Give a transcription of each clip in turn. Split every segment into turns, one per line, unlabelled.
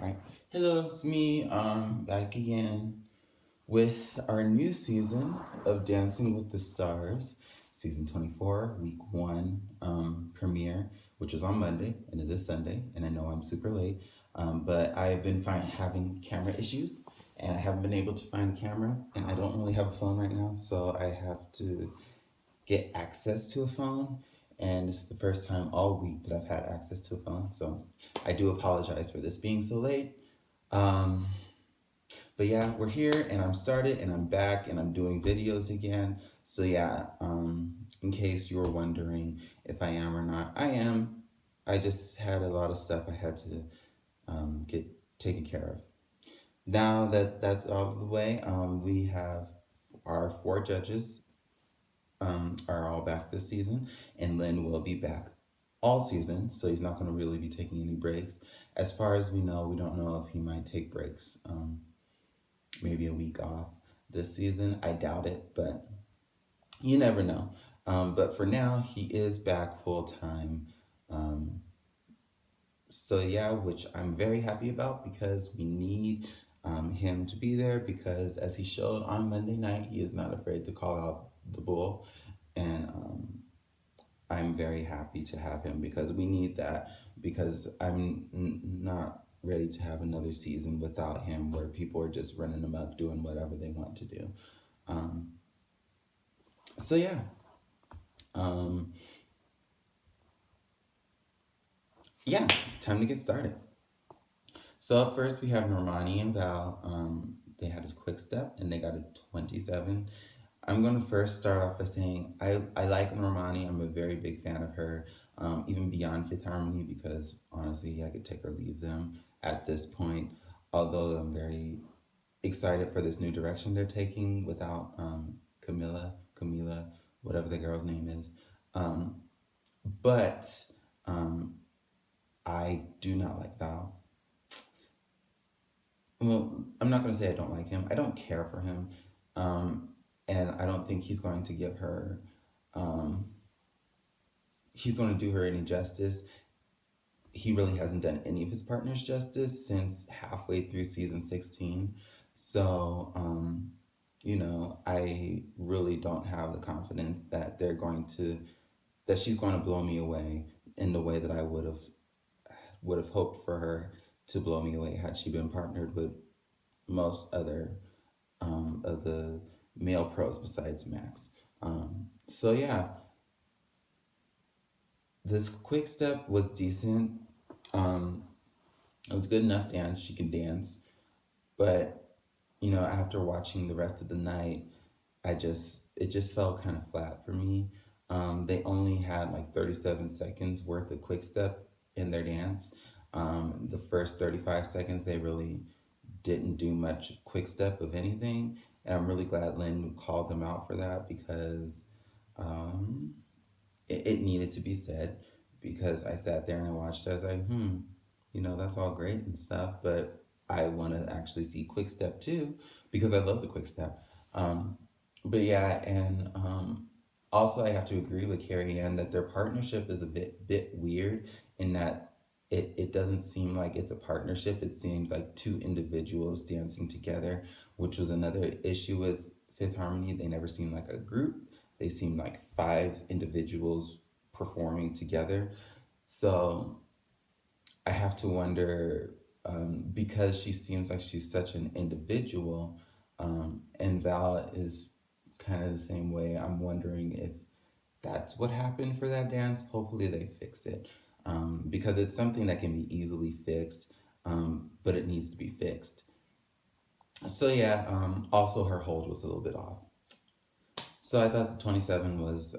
All right. Hello, it's me. Back again with our new season of Dancing with the Stars, season 24, week one premiere, which was on Monday, and it is Sunday, and I know I'm super late, but I've been having camera issues, and I haven't been able to find a camera, and I don't really have a phone right now, so I have to get access to a phone. And this is the first time all week that I've had access to a phone. So I do apologize for this being so late. Um, but yeah, we're here and I'm started and I'm back and I'm doing videos again. So yeah, in case you were wondering if I am or not, I am. I just had a lot of stuff I had to get taken care of. Now that that's out of the way, we have our four judges are all back this season, and Lynn will be back all season, so he's not going to really be taking any breaks. As far as we know, we don't know if he might take breaks, maybe a week off this season. I doubt it, but you never know. But for now, he is back full time. Um, so yeah, which I'm very happy about because we need him to be there because as he showed on Monday night, he is not afraid to call out the bull, and I'm very happy to have him because we need that because not ready to have another season without him where people are just running amok doing whatever they want to do. Um, so yeah, um, yeah, time to get started. So up first we have Normani and Val. They had a quick step and they got a 27. I'm going to first start off by saying I like Normani. I'm a very big fan of her, even beyond Fifth Harmony, because honestly, I could take or leave them at this point. Although I'm very excited for this new direction they're taking without Camila, whatever the girl's name is. Um, but um, I do not like Val. Well, I'm not going to say I don't like him. I don't care for him. Um, and I don't think he's going to give her um, he's going to do her any justice. He really hasn't done any of his partners justice since halfway through season 16. So, I really don't have the confidence that that she's going to blow me away in the way that I would have hoped for her to blow me away had she been partnered with most other of the male pros besides Max. So yeah, this quick step was decent. Um, it was good enough dance. She can dance, but after watching the rest of the night, it just felt kind of flat for me. They only had like 37 seconds worth of quick step in their dance. The first 35 seconds, they really didn't do much quick step of anything. And I'm really glad Lynn called them out for that because um, it needed to be said because I sat there and I watched it. I was like, that's all great and stuff, but I want to actually see quick step too because I love the quick step. Um, but yeah, and also I have to agree with Carrie Ann that their partnership is a bit weird in that it doesn't seem like it's a partnership. It seems like two individuals dancing together, which was another issue with Fifth Harmony. They never seemed like a group. They seemed like five individuals performing together. So I have to wonder because she seems like she's such an individual, and Val is kind of the same way. I'm wondering if that's what happened for that dance. Hopefully, they fix it because it's something that can be easily fixed, but it needs to be fixed. So, yeah, also her hold was a little bit off. So, I thought the 27 was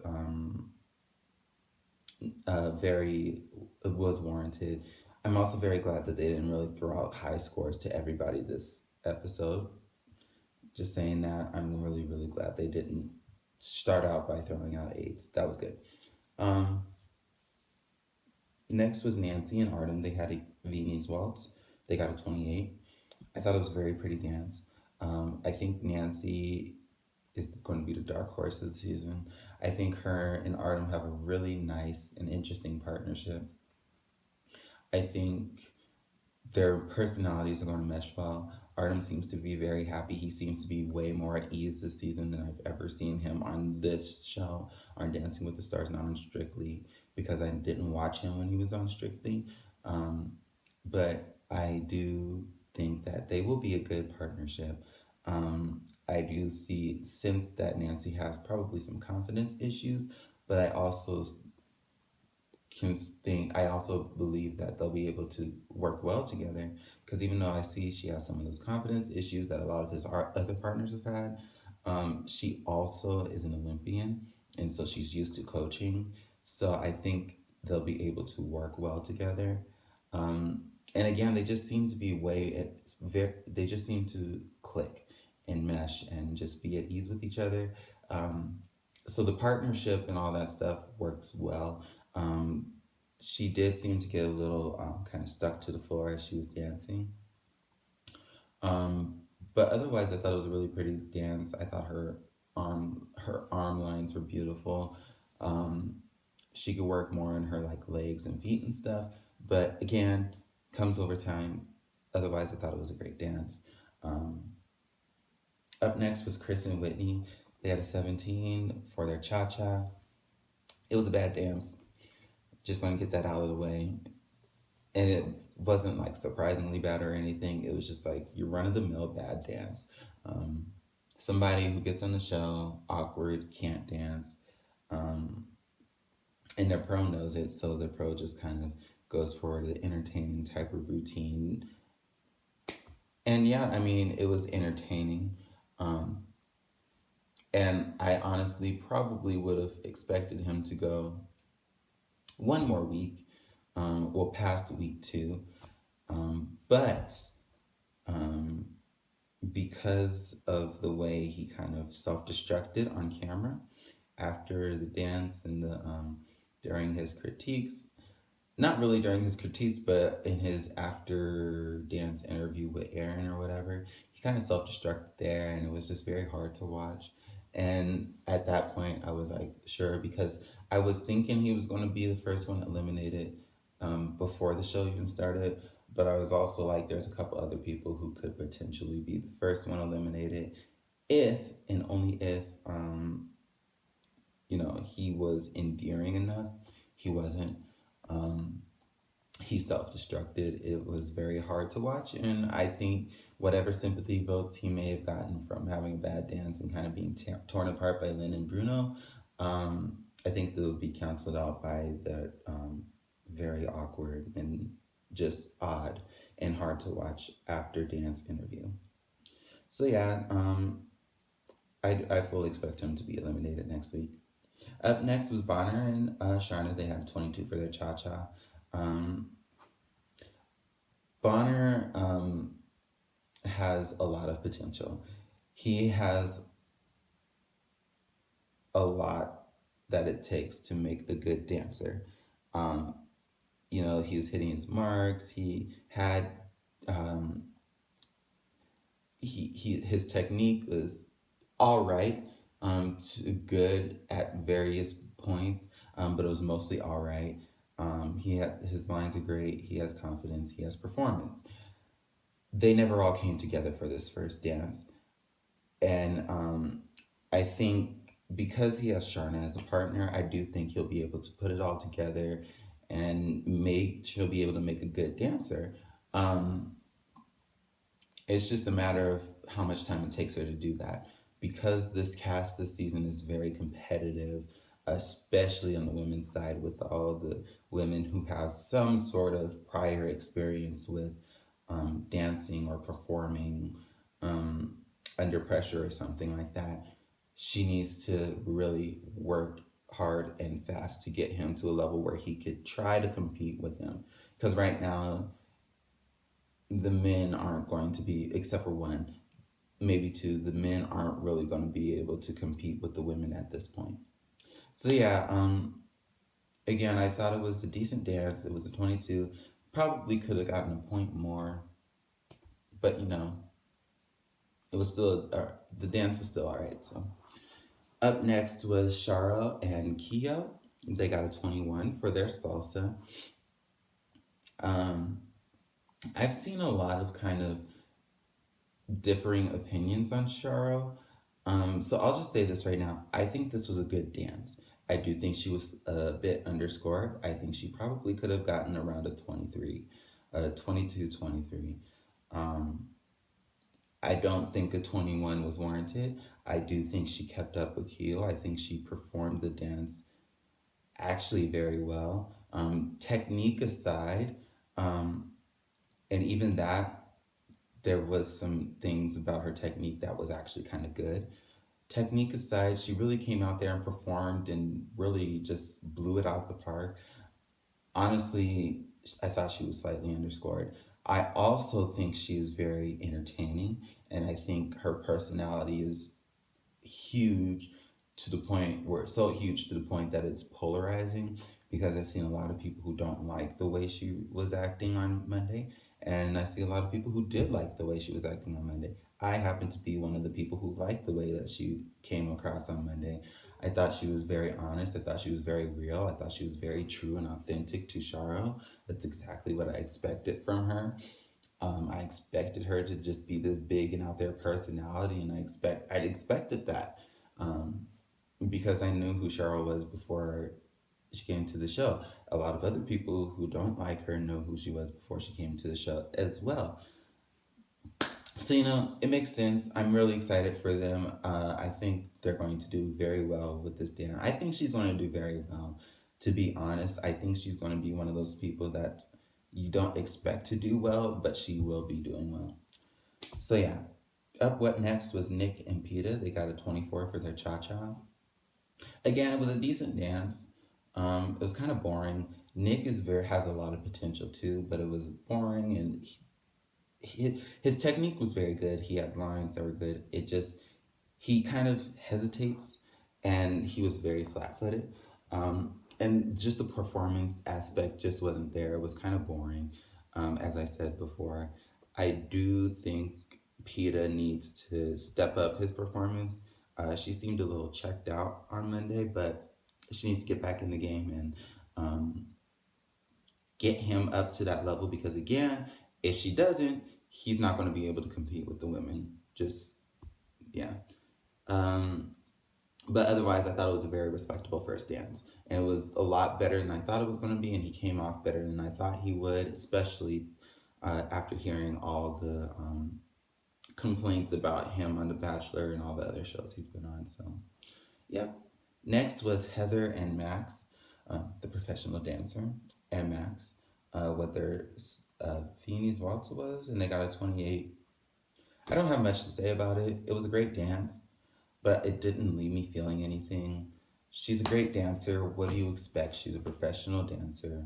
very was warranted. I'm also very glad that they didn't really throw out high scores to everybody this episode. Just saying that, I'm really really glad they didn't start out by throwing out eights. That was good. Um, Next was Nancy and Arden. They had a Viennese waltz. They got a 28. I thought it was a very pretty dance. I think Nancy is going to be the dark horse of the season. I think her and Arden have a really nice and interesting partnership. I think their personalities are going to mesh well. Artem seems to be very happy. He seems to be way more at ease this season than I've ever seen him on this show, on Dancing with the Stars, not on Strictly, because I didn't watch him when he was on Strictly. Um, but I do think that they will be a good partnership. I do sense that Nancy has probably some confidence issues, but I also believe that they'll be able to work well together, because even though I see she has some of those confidence issues that a lot of his other partners have had, she also is an Olympian, and so she's used to coaching. So I think they'll be able to work well together. And again, they just seem to be they just seem to click and mesh and just be at ease with each other. Um, so the partnership and all that stuff works well. Um, she did seem to get a little kind of stuck to the floor as she was dancing. Um, but otherwise, I thought it was a really pretty dance. I thought her arm lines were beautiful. Um, she could work more on her like legs and feet and stuff. But again, comes over time. Otherwise, I thought it was a great dance. Um, Up next was Chris and Whitney. They had a 17 for their cha cha. It was a bad dance. Just want to get that out of the way. And it wasn't like surprisingly bad or anything. It was just like your run of the mill bad dance. Um, Somebody who gets on the show, awkward, can't dance, um, and their pro knows it, so the pro just kind of goes for the entertaining type of routine. And yeah, I mean, it was entertaining. Um, and I honestly probably would have expected him to go one more week, well, past week 2. But um, because of the way he kind of self-destructed on camera after the dance and the during his critiques, not really during his critiques, but in his after dance interview with Aaron or whatever, he kind of self-destructed there, and it was just very hard to watch. And at that point, I was like, sure, because I was thinking he was going to be the first one eliminated before the show even started. But I was also like, there's a couple other people who could potentially be the first one eliminated if and only if he was endearing enough. He wasn't. Um, he self-destructed. It was very hard to watch, and I think whatever sympathy votes he may have gotten from having a bad dance and kind of being torn apart by Lynn and Bruno, I think they'll be canceled out by the very awkward and just odd and hard to watch after dance interview. So yeah, I fully expect him to be eliminated next week. Up next was Bonner and Sharna. They had 22 for their cha cha. Um, Bonner has a lot of potential. He has a lot that it takes to make a good dancer. Um, he was hitting his marks. He had um, his technique was all right, to good at various points, but it was mostly all right. He had his lines are great. He has confidence. He has performance. They never all came together for this first dance. And I think because he has Sharna as a partner, I do think he'll be able to put it all together and she'll be able to make a good dancer. Um, it's just a matter of how much time it takes her to do that. Because this cast this season is very competitive, especially on the women's side, with all the women who have some sort of prior experience with dancing or performing um, under pressure or something like that. She needs to really work hard and fast to get him to a level where he could try to compete with them. Because right now, the men aren't going to be, except for one, maybe two, the men aren't really going to be able to compete with the women at this point. So yeah, again, I thought it was a decent dance. It was a 22. Probably could have gotten a point more, but it was still the dance was still all right. So up next was Shara and Kia. They got a 21 for their salsa. Um, I've seen a lot of kind of differing opinions on Sharo. So I'll just say this right now. I think this was a good dance. I do think she was a bit underscored. I think she probably could have gotten around a 23, 22, 23. Um, I don't think a 21 was warranted. I do think she kept up with Keo. I think she performed the dance actually very well. Technique aside, um, and even that, there was some things about her technique that was actually kind of good. Technique aside, she really came out there and performed and really just blew it out the park. Honestly, I thought she was slightly underscored. I also think she is very entertaining, and I think her personality is huge to the point where so huge to the point that it's polarizing because I've seen a lot of people who don't like the way she was acting on Monday, and I see a lot of people who did like the way she was acting on Monday. I happen to be one of the people who liked the way that she came across on Monday. I thought she was very honest. I thought she was very real. I thought she was very true and authentic to Sharo. That's exactly what I expected from her. I expected her to just be this big and out there personality, and I expected that um, because I knew who Cheryl was before she came to the show. A lot of other people who don't like her know who she was before she came to the show as well. So it makes sense. I'm really excited for them. I think they're going to do very well with this dance. I think she's going to do very well. To be honest, I think she's going to be one of those people that you don't expect to do well, but she will be doing well. So yeah, up what next was Nick and Peta. They got a 24 for their cha cha. Again, it was a decent dance. It was kind of boring. Nick is very has a lot of potential too, but it was boring and his technique was very good. He had lines that were good. It just he kind of hesitates, and he was very flat footed. And just the performance aspect just wasn't there. It was kind of boring. As I said before, I do think Peta needs to step up his performance. She seemed a little checked out on Monday, but she needs to get back in the game and um, get him up to that level because, again, if she doesn't, he's not going to be able to compete with the women. Just, yeah. Um, but otherwise, I thought it was a very respectable first dance. And it was a lot better than I thought it was going to be. And he came off better than I thought he would, especially after hearing all the complaints about him on The Bachelor and all the other shows he's been on. So, yep. Next was Heather and Max, the professional dancer, and Max, what their Feeney's Waltz was, and they got a 28. I don't have much to say about it. It was a great dance, but it didn't leave me feeling anything. She's a great dancer. What do you expect? She's a professional dancer.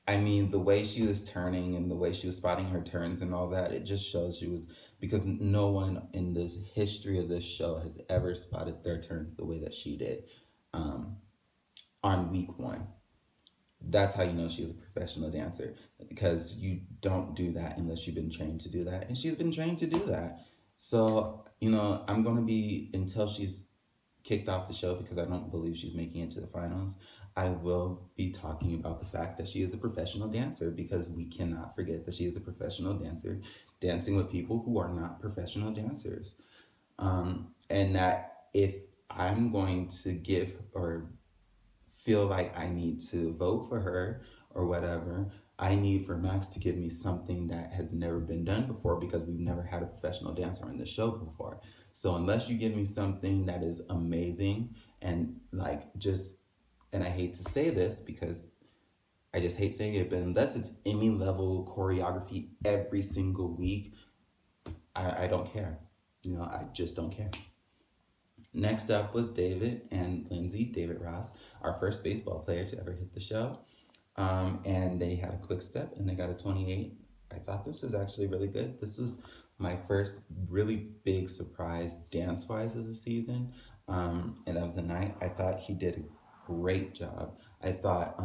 I mean, the way she was turning and the way she was spotting her turns and all that, it just shows she was because no one in this history of this show has ever spotted their turns the way that she did um, on week one. That's how you know she's a professional dancer because you don't do that unless you've been trained to do that. And she's been trained to do that. So, I'm going to be until she's kicked off the show because I don't believe she's making it to the finals. I will be talking about the fact that she is a professional dancer because we cannot forget that she is a professional dancer dancing with people who are not professional dancers. And that if I'm going to give or feel like I need to vote for her or whatever, I need for Max to give me something that has never been done before because we've never had a professional dancer on the show before. So unless you give me something that is amazing and like just, and I hate to say this because I just hate saying it, but unless it's Emmy level choreography every single week, I don't care. I just don't care. Next up was David and Lindsay, David Ross, our first baseball player to ever hit the show. And they had a quick step and they got a 28. I thought this was actually really good. This was my first really big surprise dance wise of the season and of the night. I thought he did a great job. I thought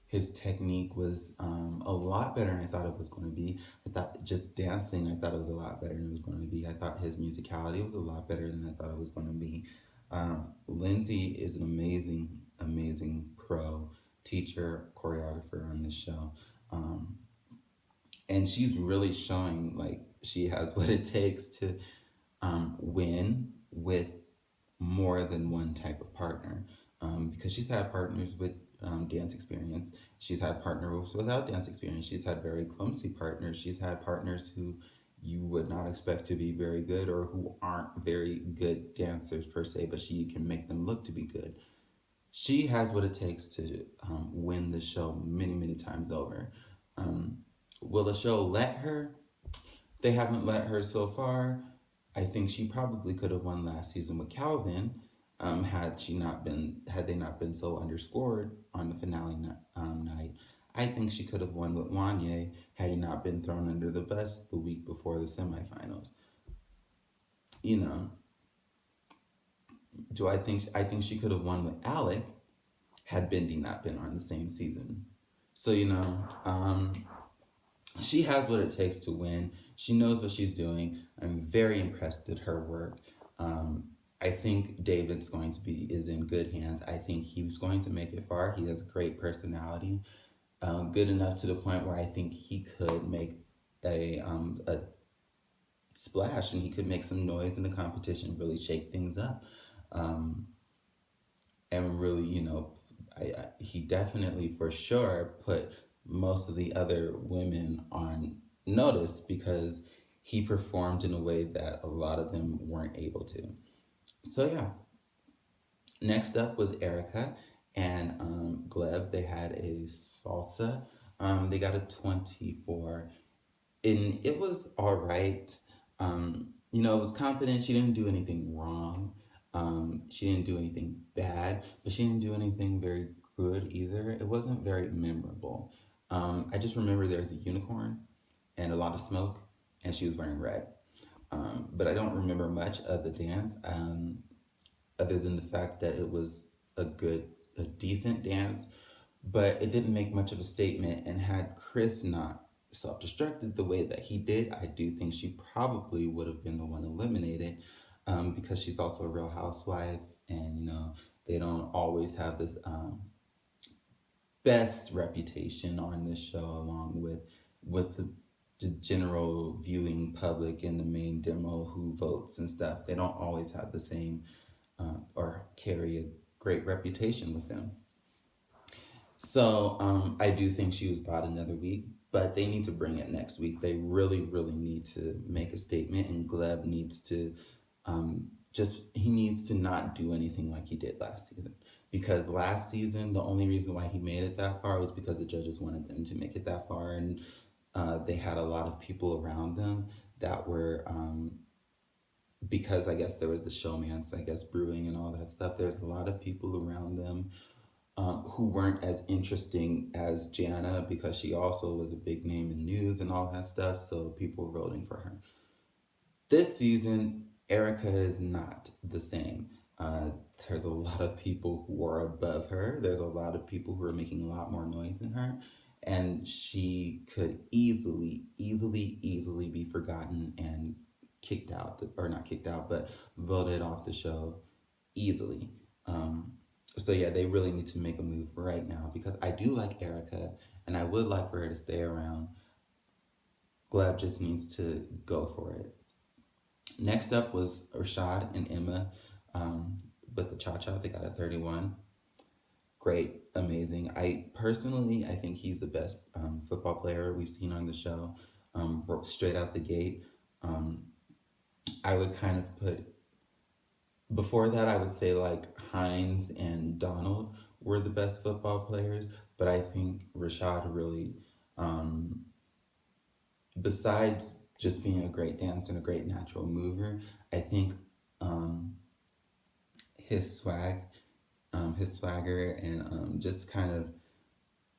his technique was a lot better than I thought it was going to be. I thought just dancing, I thought it was a lot better than it was going to be. I thought his musicality was a lot better than I thought it was going to be. Lindsay is an amazing, amazing pro teacher, choreographer on this show. Um, and she's really showing like she has what it takes to win with more than one type of partner. Because she's had partners with dance experience. She's had partners without dance experience. She's had very clumsy partners. She's had partners who you would not expect to be very good or who aren't very good dancers per se, but she can make them look to be good. She has what it takes to win the show many, many times over. Um, will the show let her? They haven't let her so far. I think she probably could have won last season with Calvin, had they not been so underscored on the finale night. I think she could have won with Wanye had he not been thrown under the bus the week before the semifinals. You know, do I think she could have won with Alec had Bendy not been on the same season. So she has what it takes to win. She knows what she's doing. I'm very impressed at her work. Um, I think David's going to be is in good hands. I think he's going to make it far. He has a great personality, good enough to the point where I think he could make a splash and he could make some noise in the competition, really shake things up, um, and really, he definitely for sure put most of the other women on notice because he performed in a way that a lot of them weren't able to. So yeah, next up was Erica and Gleb. They had a salsa. They got a 24, and it was all right. It was confident. She didn't do anything wrong. She didn't do anything bad, but she didn't do anything very good either. It wasn't very memorable. I just remember there was a unicorn and a lot of smoke, and she was wearing red. But I don't remember much of the dance, other than the fact that it was a decent dance, but it didn't make much of a statement. And had Chris not self destructed the way that he did, I do think she probably would have been the one eliminated, because she's also a real housewife, and they don't always have this best reputation on this show, along with the general viewing public and the main demo who votes and stuff. They don't always have the same or carry a great reputation with them. So I do think she was bought another week, but they need to bring it next week. They really, really need to make a statement, and Gleb needs to he needs to not do anything like he did last season. Because last season, the only reason why he made it that far was because the judges wanted them to make it that far, and they had a lot of people around them that were because I guess there was the showmance, I guess, brewing and all that stuff. There's a lot of people around them who weren't as interesting as Jana because she also was a big name in news and all that stuff. So people were voting for her. This season, Erica is not the same. There's a lot of people who are above her. There's a lot of people who are making a lot more noise than her. And she could easily, easily, easily be forgotten and kicked out, or not kicked out, but voted off the show easily. So yeah, they really need to make a move right now because I do like Erica and I would like for her to stay around. Gleb just needs to go for it. Next up was Rashad and Emma with the Cha Cha. They got a 31. Great, amazing. I think he's the best football player we've seen on the show. Straight out the gate. I would kind of put before that, I would say like Hines and Donald were the best football players, but I think Rashad really, um, besides just being a great dancer and a great natural mover, I think um, his swag, his swagger, and just kind of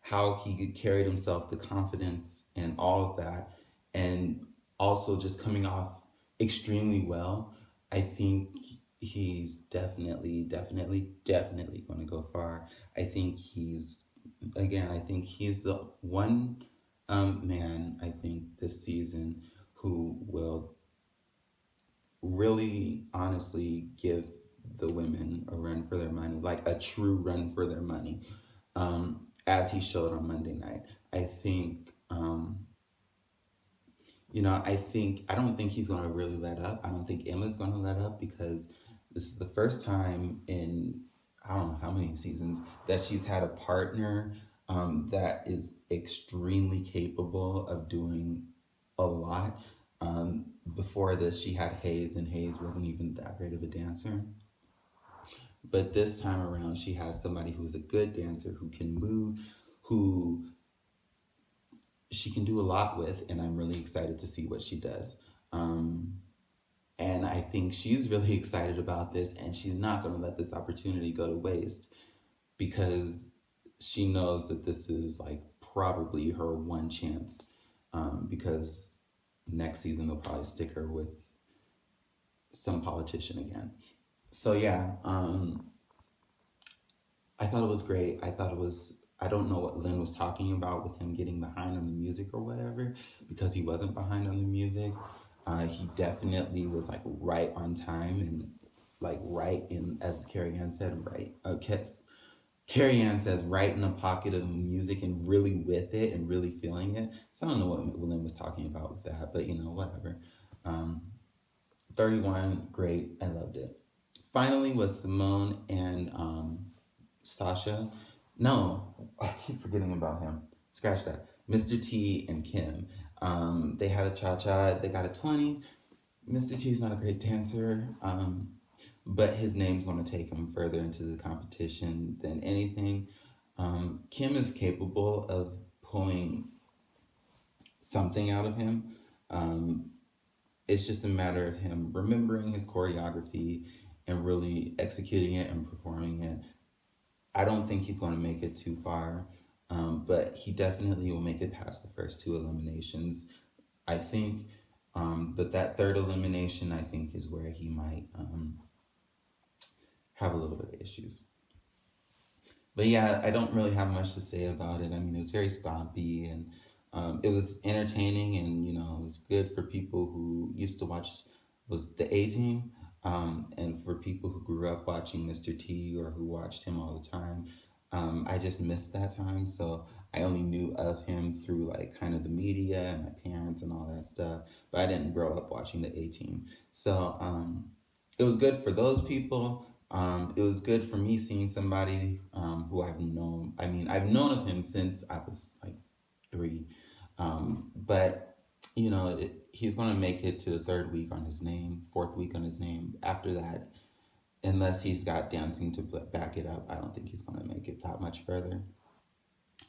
how he carried himself, the confidence, and all of that, and also just coming off extremely well. I think he's definitely, definitely, definitely going to go far. I think I think he's the one man, I think, this season who will really honestly give the women a run for their money, like a true run for their money. as he showed on Monday night. I think, I don't think he's going to really let up. I don't think Emma's going to let up because this is the first time in I don't know how many seasons that she's had a partner that is extremely capable of doing a lot. Before this, she had Hayes, and Hayes wasn't even that great of a dancer. But this time around, she has somebody who's a good dancer, who can move, who she can do a lot with, and I'm really excited to see what she does. Um, and I think she's really excited about this, and she's not going to let this opportunity go to waste because she knows that this is like probably her one chance. Because next season they'll probably stick her with some politician again. So yeah, I thought it was great. I thought it was. I don't know what Lynn was talking about with him getting behind on the music or whatever, because he wasn't behind on the music. He definitely was like right on time and like right in, as Carrie Ann said, right. Carrie Ann says right in the pocket of the music and really with it and really feeling it. So I don't know what Lynn was talking about with that, but whatever. Um, 31, great. I loved it. Finally was Simone and Sasha. No, I keep forgetting about him. Scratch that. Mr. T and Kim. They had a cha-cha. They got a 20. Mr. T is not a great dancer, but his name's going to take him further into the competition than anything. Kim is capable of pulling something out of him. Um, it's just a matter of him remembering his choreography and really executing it and performing it. I don't think he's going to make it too far, but he definitely will make it past the first two eliminations, I think. But that third elimination, I think, is where he might have a little bit of issues. But yeah, I don't really have much to say about it. I mean, it was very stompy and it was entertaining, and it was good for people who used to watch was the A Team, and for people who grew up watching Mr. T or who watched him all the time. I just missed that time, so I only knew of him through like kind of the media and my parents and all that stuff. But I didn't grow up watching the A Team, so it was good for those people. It was good for me seeing somebody who I've known. I mean, I've known of him since I was like 3. But, he's going to make it to the third week on his name, fourth week on his name. After that, unless he's got dancing to back it up, I don't think he's going to make it that much further.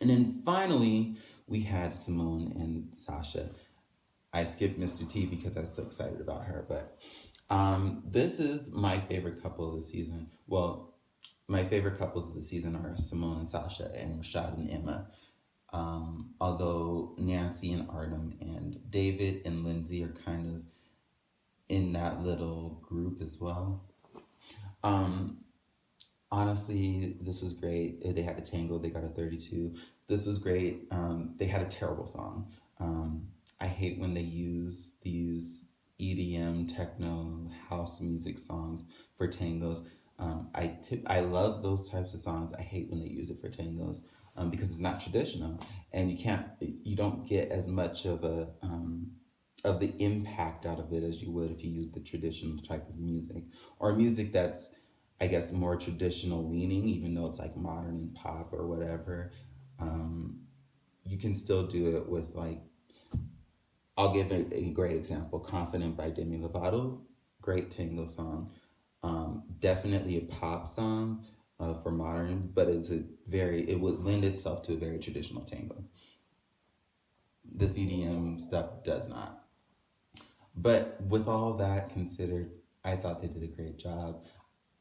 And then finally, we had Simone and Sasha. I skipped Mr. T because I was so excited about her, but this is my favorite couple of the season. Well, my favorite couples of the season are Simone and Sasha and Rashad and Emma. Although Nancy and Artem and David and Lindsay are kind of in that little group as well. Um, Honestly, this was great. They had a tango, they got a 32. This was great. They had a terrible song. I hate when they use these EDM, techno, house music songs for tangos. I love those types of songs. I hate when they use it for tangos because it's not traditional, and you don't get as much of the impact out of it as you would if you use the traditional type of music or music that's, I guess, more traditional leaning, even though it's like modern and pop or whatever. You can still do it with like, I'll give a great example. Confident by Demi Lovato, great tango song. Definitely a pop song for modern, but it would lend itself to a very traditional tango. The CDM stuff does not. But with all that considered, I thought they did a great job.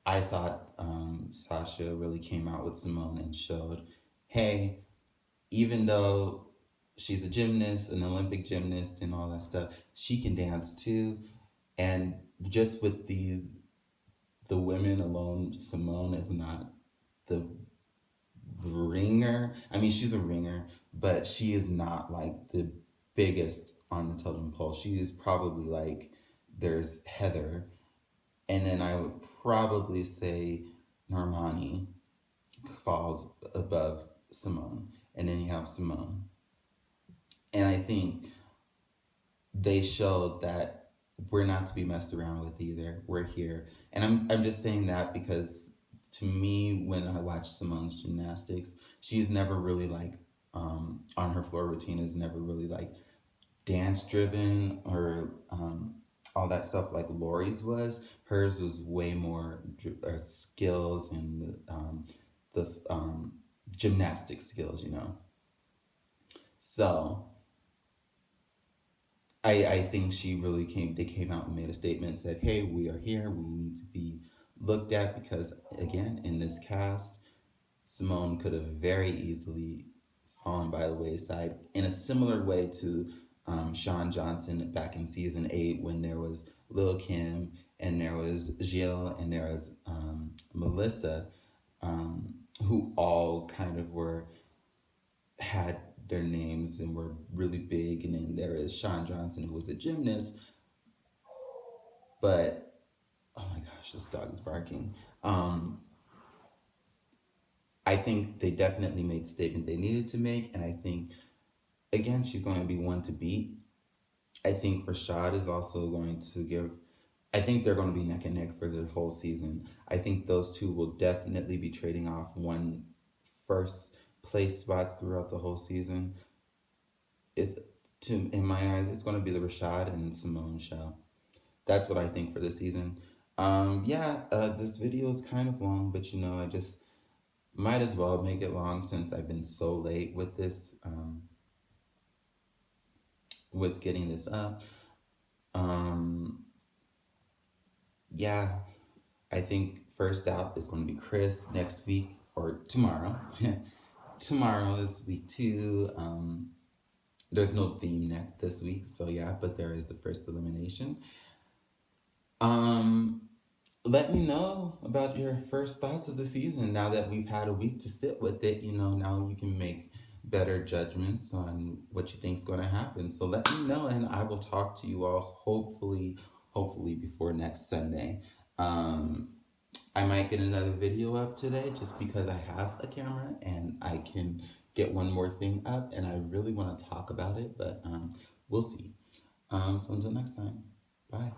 I thought Sasha really came out with Simone and showed, hey, even though she's a gymnast, an Olympic gymnast, and all that stuff, she can dance too. And just with the women alone, Simone is not the ringer. I mean, she's a ringer, but she is not like the biggest on the totem pole. She is probably like, there's Heather, and then I would probably say Normani falls above Simone, and then you have Simone. And I think they showed that we're not to be messed around with either. We're here. And I'm just saying that because to me, when I watch Simone's gymnastics, she's never really like on her floor routine is never really like dance driven or all that stuff like Lori's was. Hers was way more skills and the gymnastic skills, you know. So I think she really they came out and made a statement and said, hey, we are here. We need to be looked at because, again, in this cast, Simone could have very easily fallen by the wayside in a similar way to Sean Johnson back in season 8 when there was Lil Kim and there was Jill and there was Melissa, who all kind of had their names and were really big. And then there is Sean Johnson, who was a gymnast, but oh my gosh, this dog is barking. I think they definitely made the statement they needed to make, and I think again she's going to be one to beat. I think Rashad is also going to give. I think they're going to be neck and neck for the whole season. I think those two will definitely be trading off one first place spots throughout the whole season. It's in my eyes, it's going to be the Rashad and Simone show. That's what I think for this season. This video is kind of long, but you know, I just might as well make it long since I've been so late with this, with getting this up. Yeah, I think first out is going to be Chris next week or tomorrow. Tomorrow is week 2. There's no theme neck this week, so yeah, but there is the first elimination. Let me know about your first thoughts of the season now that we've had a week to sit with it. You know, now you can make better judgments on what you think is going to happen. So let me know, and I will talk to you all hopefully before next Sunday. I might get another video up today just because I have a camera and I can get one more thing up, and I really want to talk about it, but we'll see. So until next time, bye.